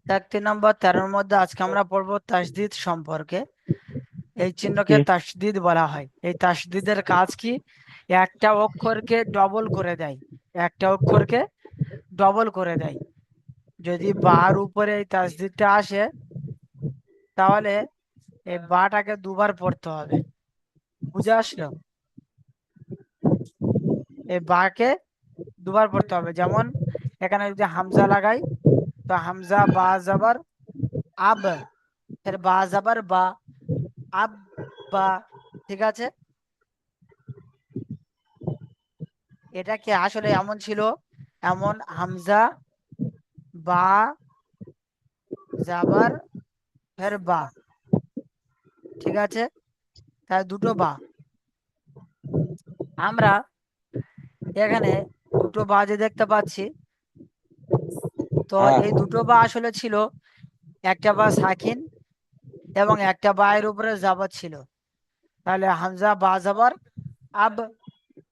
নম্বর 13-র মধ্যে আজকে আমরা পড়বো তাসদিদ সম্পর্কে। এই চিহ্নকে জি। তাসদিদ বলা হয়। এই তাসদিদের কাজ কি? একটা অক্ষরকে ডবল করে দেয়। একটা অক্ষরকে ডবল করে দেয়। যদি বার উপরে এই তাসদিদটা আসে, তাহলে এই বাটাকে দুবার পড়তে হবে। বুঝে আসলো? এই বাকে দুবার পড়তে হবে। যেমন এখানে যদি হামজা লাগাই, তো হামজা বা জাবার আব, ফের বা জাবার বা, আব বা। ঠিক আছে? এটা কি আসলে এমন ছিল? এমন হামজা বা জাবার ফের বা। ঠিক আছে? তাই দুটো বা। আমরা এখানে দুটো বা যে দেখতে পাচ্ছি, তো হ্যাঁ এই হ্যাঁ। দুটো বা আসলে ছিল একটা বা সাকিন এবং একটা বা এর উপরে জাবার ছিল। তাহলে হামজা বা জাবার আব,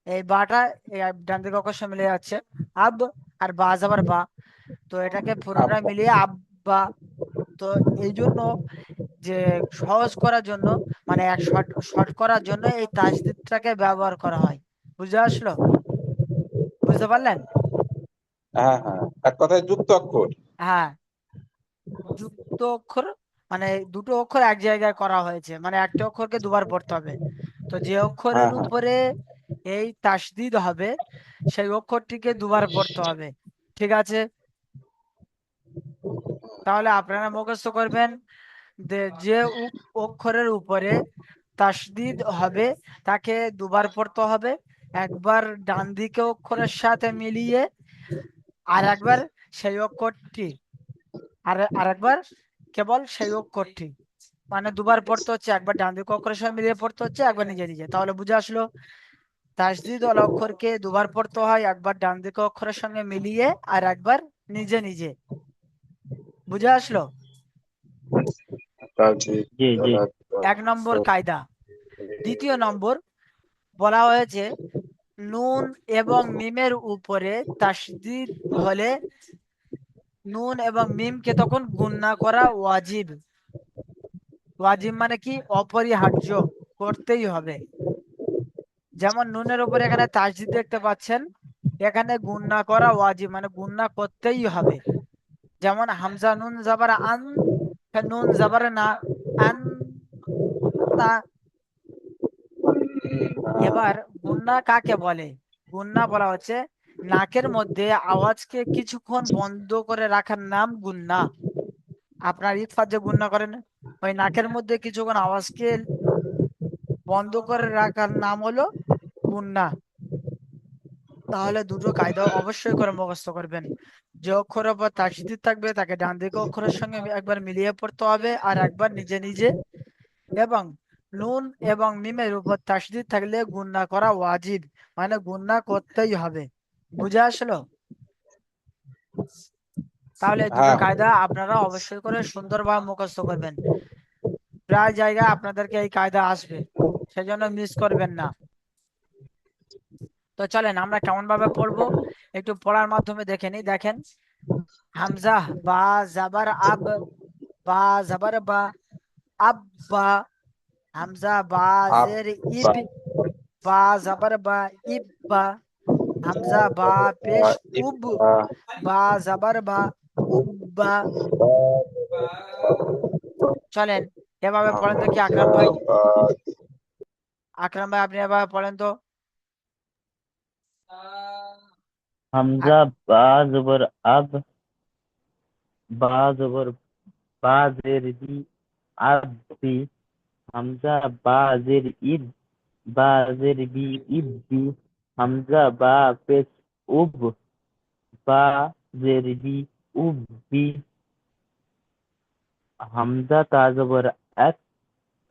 এই বাটা এই ডান দিকে অক্ষর সঙ্গে মিলে যাচ্ছে, আব। আর বা জাবার বা, তো এটাকে পুরোটা আব্বা। মিলিয়ে আব্বা। তো এই জন্য যে সহজ করার জন্য, মানে এক শর্ট শর্ট করার জন্য এই তাসদিদটাকে ব্যবহার করা হয়। বুঝে আসলো? বুঝতে পারলেন? হ্যাঁ হ্যাঁ, এক কথায় যুক্ত অক্ষর। হ্যাঁ, যুক্ত অক্ষর, মানে দুটো অক্ষর এক জায়গায় করা হয়েছে, মানে একটা অক্ষরকে দুবার পড়তে হবে। তো যে হ্যাঁ অক্ষরের হ্যাঁ। উপরে এই তাসদিদ হবে, সেই অক্ষরটিকে দুবার পড়তে হবে। ঠিক আছে? তাহলে আপনারা মুখস্থ করবেন যে অক্ষরের উপরে তাসদিদ হবে তাকে দুবার পড়তে হবে। একবার ডান দিকে অক্ষরের সাথে মিলিয়ে, আর একবার সেই অক্ষরটি, আর একবার কেবল সেই অক্ষরটি, মানে দুবার পড়তে হচ্ছে। একবার ডান দিকে অক্ষরের সঙ্গে মিলিয়ে পড়তে হচ্ছে, একবার নিজে নিজে। তাহলে বুঝে আসলো? তাসদিদ ওয়ালা অক্ষরকে দুবার পড়তে হয়, একবার ডান দিকে অক্ষরের সঙ্গে মিলিয়ে, আর একবার নিজে নিজে। বুঝে আসলো? জি জি। 1 নম্বর কায়দা। 2য় নম্বর বলা হয়েছে, নুন এবং মিমের উপরে তাসদিদ হলে নুন এবং মিমকে তখন গুণনা করা ওয়াজিব। ওয়াজিব মানে কি? অপরিহার্য, করতেই হবে। যেমন নুনের উপরে এখানে তাসদিদ দেখতে পাচ্ছেন, এখানে গুণনা করা ওয়াজিব, মানে গুণনা করতেই হবে। যেমন হামজা নুন জাবার আন, ফের নুন জাবার না, আন না। এবার গুন্না কাকে বলে? গুন্না বলা হচ্ছে নাকের মধ্যে আওয়াজকে কিছুক্ষণ বন্ধ করে রাখার নাম গুন্না। আপনার ইটফার যে গুন্না করেন, ওই নাকের মধ্যে কিছুক্ষণ আওয়াজকে বন্ধ করে রাখার নাম হলো গুন্না। তাহলে দুটো কায়দা অবশ্যই করে মুখস্থ করবেন। যে অক্ষরের উপর তাসদিদ থাকবে তাকে ডান দিকে অক্ষরের সঙ্গে একবার মিলিয়ে পড়তে হবে, আর একবার নিজে নিজে। এবং নুন এবং মিমের উপর তাসদিদ থাকলে গুণনা করা ওয়াজিব, মানে গুণনা করতেই হবে। বুঝে আসলো? তাহলে এই দুটো হ্যাঁ কায়দা আপনারা অবশ্যই করে সুন্দরভাবে মুখস্থ করবেন। প্রায় জায়গায় আপনাদেরকে এই কায়দা আসবে, সেজন্য মিস করবেন না। তো চলেন আমরা কেমন ভাবে পড়বো একটু পড়ার মাধ্যমে দেখে নিই। দেখেন, হামজা বা জাবার আব, বা জাবার বা, আব্বা। হামজা বা জের আব্বা। ইব, বা জাবার বা, ইব্বা। হামজা বা পেশ উব, ইব্বা। বা জাবার বা, উব্বা। চলেন এভাবে পড়েন তো কি হামজা আকরাম ভাই। বা। আকরাম ভাই আপনি এভাবে পড়েন তো। হামজা আক- বা জবর আব, বা জবর বা জের বি, আব্বি। হামজা বা জের ইব, বা জের বি, ইব্বি। হামজা বা পেশ উব, বা জের বি, উব্বি। হামজা তা জবর আত,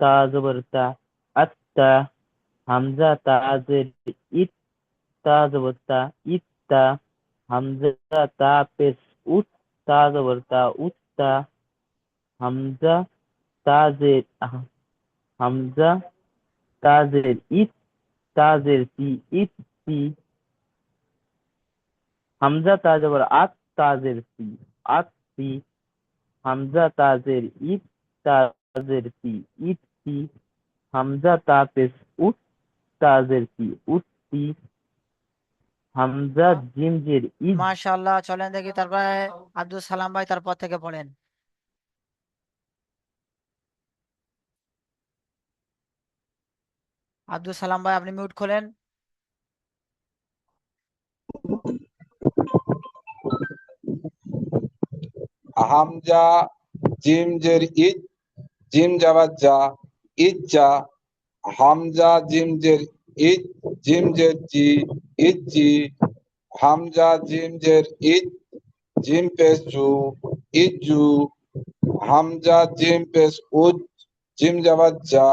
তা জবর তা, আত্তা। হামজা তা জের ইত, তা জবর তা, ইত্তা। হামজা তা পেশ উত, তা জবর তা, উত্তা। হামজা তা জের হামজা তা জের ইত, তা জের তি, ইত্তি। হামজা তা জবর আত, তা জের সি, আত্তি। হামজা তাজের ইত, তাজের তি, ইতি। হামজা তা পেশ উত, তাজের তি, উত্তি। হামজা জিম জের ইদ। মাশাআল্লাহ, চলেন দেখি তারপরে আব্দুল সালাম ভাই তারপর থেকে পড়েন। আব্দুল সালাম ভাই আপনি মিউট খোলেন। হামজা জিম জের ইদ, জিম যাবার যা, ইদ যা। হামজা জিম জের ইদ, জিম জের জি, ইদ জি। হামজা জিম জের ইদ, জিম পেশ জু, ইদ জু। হামজা জিম পেশ উদ, জিম যাবার যা,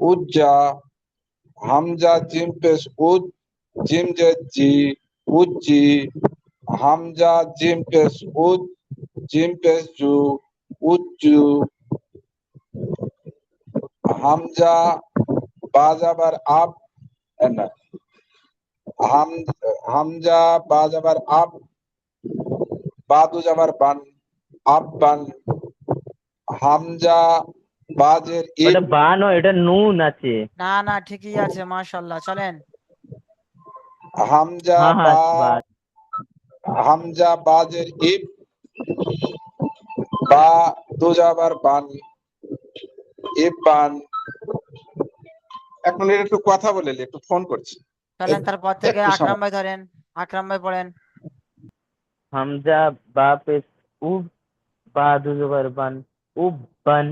উদ যা। হামজা জিম পেশ উদ, জিম জের জি, উদ জি। হামজা জিম পেশ উদ, জিম পেশ জু, উদ জু। হামজা বা যাবার আব, না, হামজা বা যাবার আব, বাদু যাবার বান, আব্বান। হামজা বাজের ইব, ওটা বা নয়, এটা নুন আছে। না না, ঠিকই আছে, মাশাআল্লাহ, চলেন। হামজা হ্যাঁ হ্যাঁ বা, বা। হামজা বাজের ইব, বা দু যাবার বান, ইব্বান। 1 মিনিট একটু কথা বলে নি, একটু ফোন করছি। চলেন তারপর থেকে একটু আকরাম সময়। ভাই ধরেন। আকরাম ভাই পড়েন। হামজা বা পেশ উব, বা দু জবর বান, উব্বান।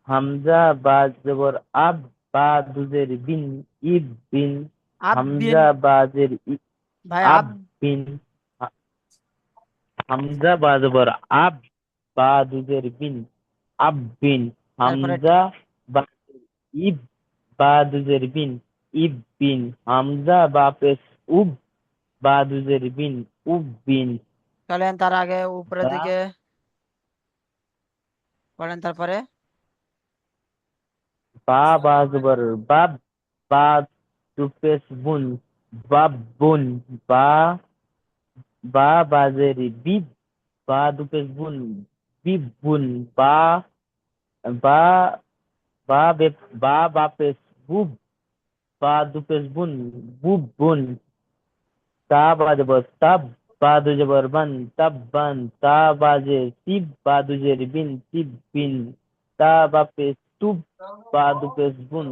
হামজা বা জবর আব, বা দুজের বিন, ইব বিন। আব্বিন, হামজা বাজের ভাই আব আব, বিন। হামজা বা জবর আব, বা দুজের বিন, আব বিন। তারপরে হামজা বা ইব, বা দুজের বিন, ইব বিন। হামজা বা পেশ উব, বা দুজের বিন, উব বিন। চলেন তার আগে উপরের বা দিকে পড়েন তারপরে। বা জবর বাব, বা টু পেশ বুন, বাব বুন। বা বাজের বিব, বা দু পেশ বুন, বিব বুন। বা বা বা পেশ বুব, বা দু পেশ বুন, বুব বুন। তা বাজবর তাব, বা দু জবর বান, তাব বান। তা বাজে তিব, বা দুজের বিন, তিব বিন। তা বা পেশ তুব, বা দু পেশ বুন,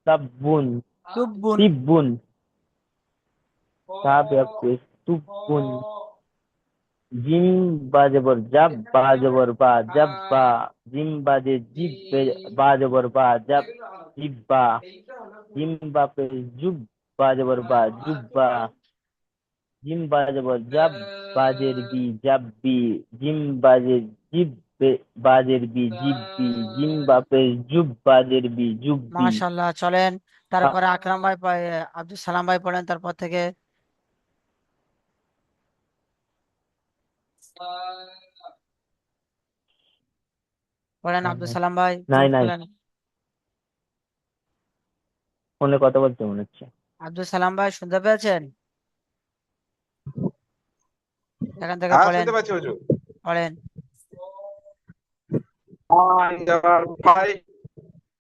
তাব বুন, তুব্বুন, তিব বুন। তা বা পেশ তুব বুন। জিম বাজবর জাব, বা জবর বা, জাব বা। জিম বাজে জিব, বা জবর বা, জাব, জিব বা। জিম বা পেশ জুব, বা জবর বা, জুব বা। জিম বাজবর জাব, বাজের বি, জাব বি। জিম বাজে জিব, বাজের বি, জিব বি। জিম বা পেশ জুব, বাজের বি, জুব বি। মাশাআল্লাহ, চলেন তারপরে আকরাম ভাই আব্দুল সালাম ভাই পড়েন তারপর থেকে। পড়েন আব্দুল সালাম ভাই, নাই মিউট নাই, খোলেন। ফোনে কথা বলতে মনে হচ্ছে। আব্দুল সালাম ভাই শুনতে পেয়েছেন? এখান থেকে হ্যাঁ, পড়েন। শুনতে পাচ্ছি হুজুর। পড়েন। আইন যাবার ফাই,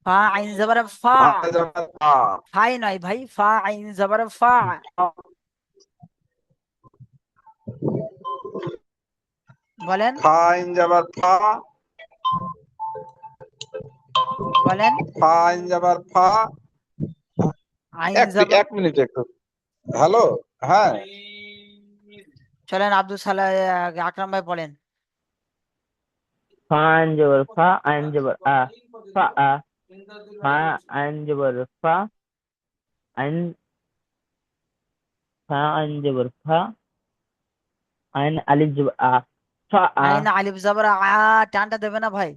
ফা আইন জবর ফা, ফা যাবার ফা। ফাই নয় ভাই, ফা আইন জবর ফা। বলেন, ফা আইন যাবার ফা, বলেন। ফা আইন যাবার ফা। আইন জবর, 1 মিনিট একটু। হ্যালো। হ্যাঁ, চলেন আব্দুল সালাম আকরাম ভাই পড়েন। ফা আইন জবর ফা, আইন জবর আ, ফা আ। ফা আইন জবর ফা, আইন। ফা আইন জবর ফা, আইন আলিফ জবর আ, ফা আ। আইন আলিফ জবর আ, টানটা দেবে না ভাই,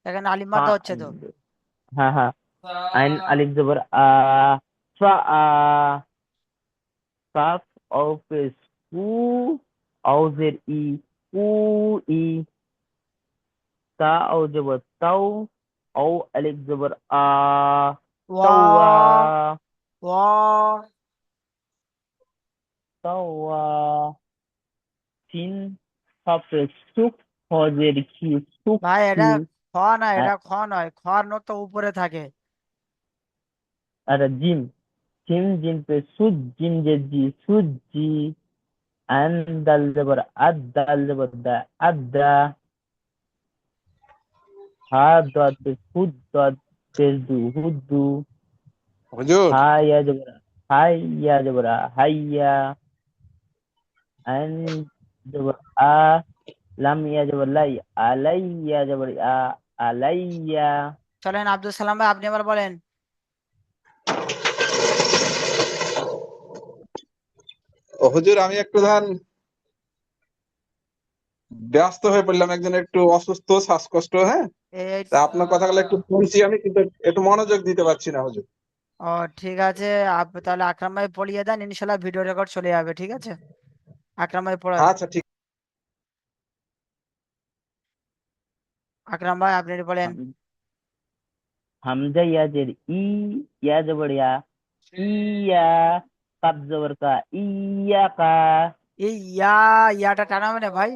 এখানে আলিফ ফা মাদ্দা হচ্ছে তো। হ্যাঁ হ্যাঁ। আইন আলিফ জবর আ, ফা আ। কাফ অও পেশ কু, অওজের ই, কু ই। তা ও জবর তাও, ও আলিফ জবর আ, তাওয়া। ওয়া, ওয়া, তাওয়া। সিন, ফা পেশ সুক, খজের খি ভাই এটা সুখি খ না, আ- এটা খ নয়, খর নত উপরে থাকে। আর জিম জিম জিম পে সুদ জিম জের জি সুজি আন দাল জবর আদ দাল জবর দা আদা হা দত পে হুদ দত পেশ দু হুদ্দু হুজুর হাইয়া জবর হাইয়া জবর হাইয়া আন জবর আ লাম ইয়া জবর লাই আলাইয়া জবর আ আলাইয়া চলেন আব্দুল সালাম ভাই, আপনি আবার বলেন। হুজুর আমি একটু ধান ব্যস্ত হয়ে পড়লাম, একজন একটু অসুস্থ, শ্বাসকষ্ট, হ্যাঁ। এই তা আপনার কথাগুলো একটু শুনছি আমি, কিন্তু একটু মনোযোগ দিতে পারছি না হুজুর। ও ঠিক আছে, তাহলে আকরাম ভাই পড়িয়ে দেন, ইনশাল্লাহ ভিডিও রেকর্ড চলে যাবে, ঠিক আছে? আকরাম ভাই পড়েন। আচ্ছা ঠিক। আকরাম ভাই আপনি বলেন। হামজা ইয়াজের ই ইয়া জবর ইয়া ইয়া কাব জবর কা ইয়া কা এই ইয়াটা টানা মানে ভাই।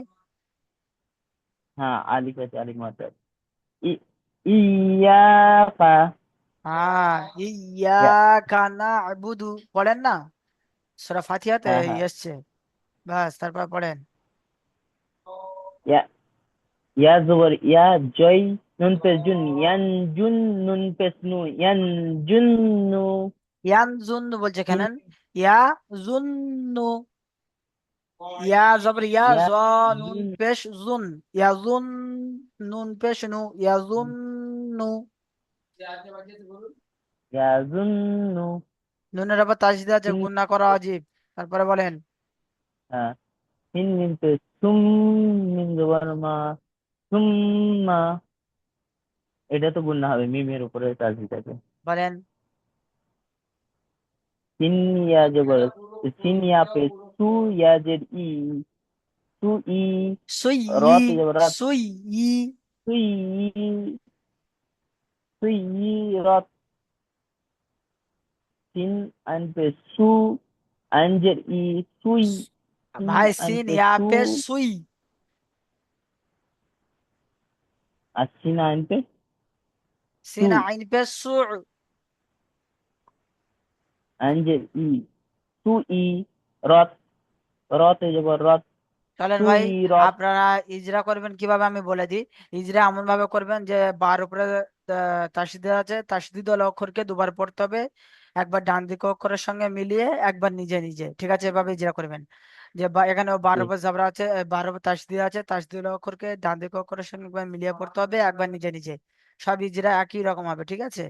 হ্যাঁ আলিফ আছে আলিফ মাত্র ই ইয়া কা হ্যাঁ, ইয়া ইয়াকা না'বুদু পড়েন না, সূরা ফাতিহাতে হ্যাঁ হ্যাঁ এসছে। বাস, তারপর পড়েন। ইয়া ইয়া জবর ইয়া জয় নুন পেশ জুন ইয়ান জুন নুন পেশ নু ইয়ান জুন্নু ইয়ানজুন্নু বলছে কেন? মিন ইয়া জুন্নু, ইয়া জবর ইয়া, ইয়া জ নুন জুন পেশ জুন, ইয়া জুন নুন পেশ নু, ইয়া জুন্নু। ইয়া জুন্নু নুনের আবার তাসদিদ আছে, মিন গুণনা করা অজীব। তারপরে বলেন। হ্যাঁ মিন মিন পেশ সুম মিন জবর মা সুম্মা এটা তো গুণনা হবে মিমের উপরে তাসদিদ আছে বলেন। সিন ইয়া জবর সিন ইয়া पे সু ইয়া জের ই সু ই সুই, রত জবর রাত সুই, সুই সুই রত সিন আইন पे সু আইন জের ই সুই সিন ভাই আইন সিন पे ইয়া সু পে সুই, আর সিন আইন पे সু সিন আইন পে সু। আইন জের ই সু ই রত রত জবর রত চলেন ভাই, সুই রত আপনারা ইজরা করবেন কিভাবে আমি বলে দিই। ইজরা এমন ভাবে করবেন যে বার উপরে তাসদিদ আছে, তাসদিদ ওয়ালা অক্ষরকে দুবার পড়তে হবে, একবার ডান দিক অক্ষরের সঙ্গে মিলিয়ে, একবার নিজে নিজে, ঠিক আছে? এভাবে ইজরা করবেন। যে এখানে বার উপর জাবরা আছে, বার উপর তাসদিদ আছে, তাসদিদ ওয়ালা অক্ষরকে ডান দিক অক্ষরের সঙ্গে একবার মিলিয়ে পড়তে হবে, একবার নিজে নিজে। সব ইজরা একই রকম হবে, ঠিক আছে?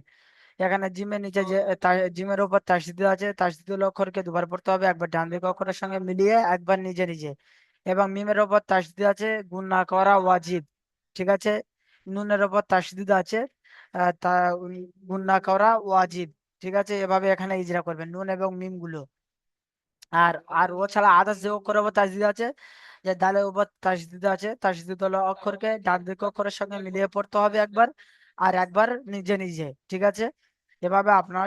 এখানে জিমের নিচে যে জিমের উপর তাসদিদ আছে, তাসদিদুল অক্ষরকে দুবার পড়তে হবে, একবার ডান দিক অক্ষরের সঙ্গে মিলিয়ে, একবার নিজে নিজে। এবং মিমের উপর তাসদিদ আছে, গুণনা করা ওয়াজিব, ঠিক আছে? নুনের উপর তাসদিদ আছে, তা গুণনা করা ওয়াজিব, ঠিক আছে? এভাবে এখানে ইজরা করবেন নুন এবং মিম গুলো। আর আর ও ছাড়া আদার্স যে অক্ষরের উপর তাসদিদ আছে, যে দালের উপর তাসদিদ আছে, তাসদিদ হলো অক্ষরকে ডান দিক অক্ষরের সঙ্গে মিলিয়ে পড়তে হবে একবার, আর একবার নিজে নিজে, ঠিক আছে? এভাবে আপনারা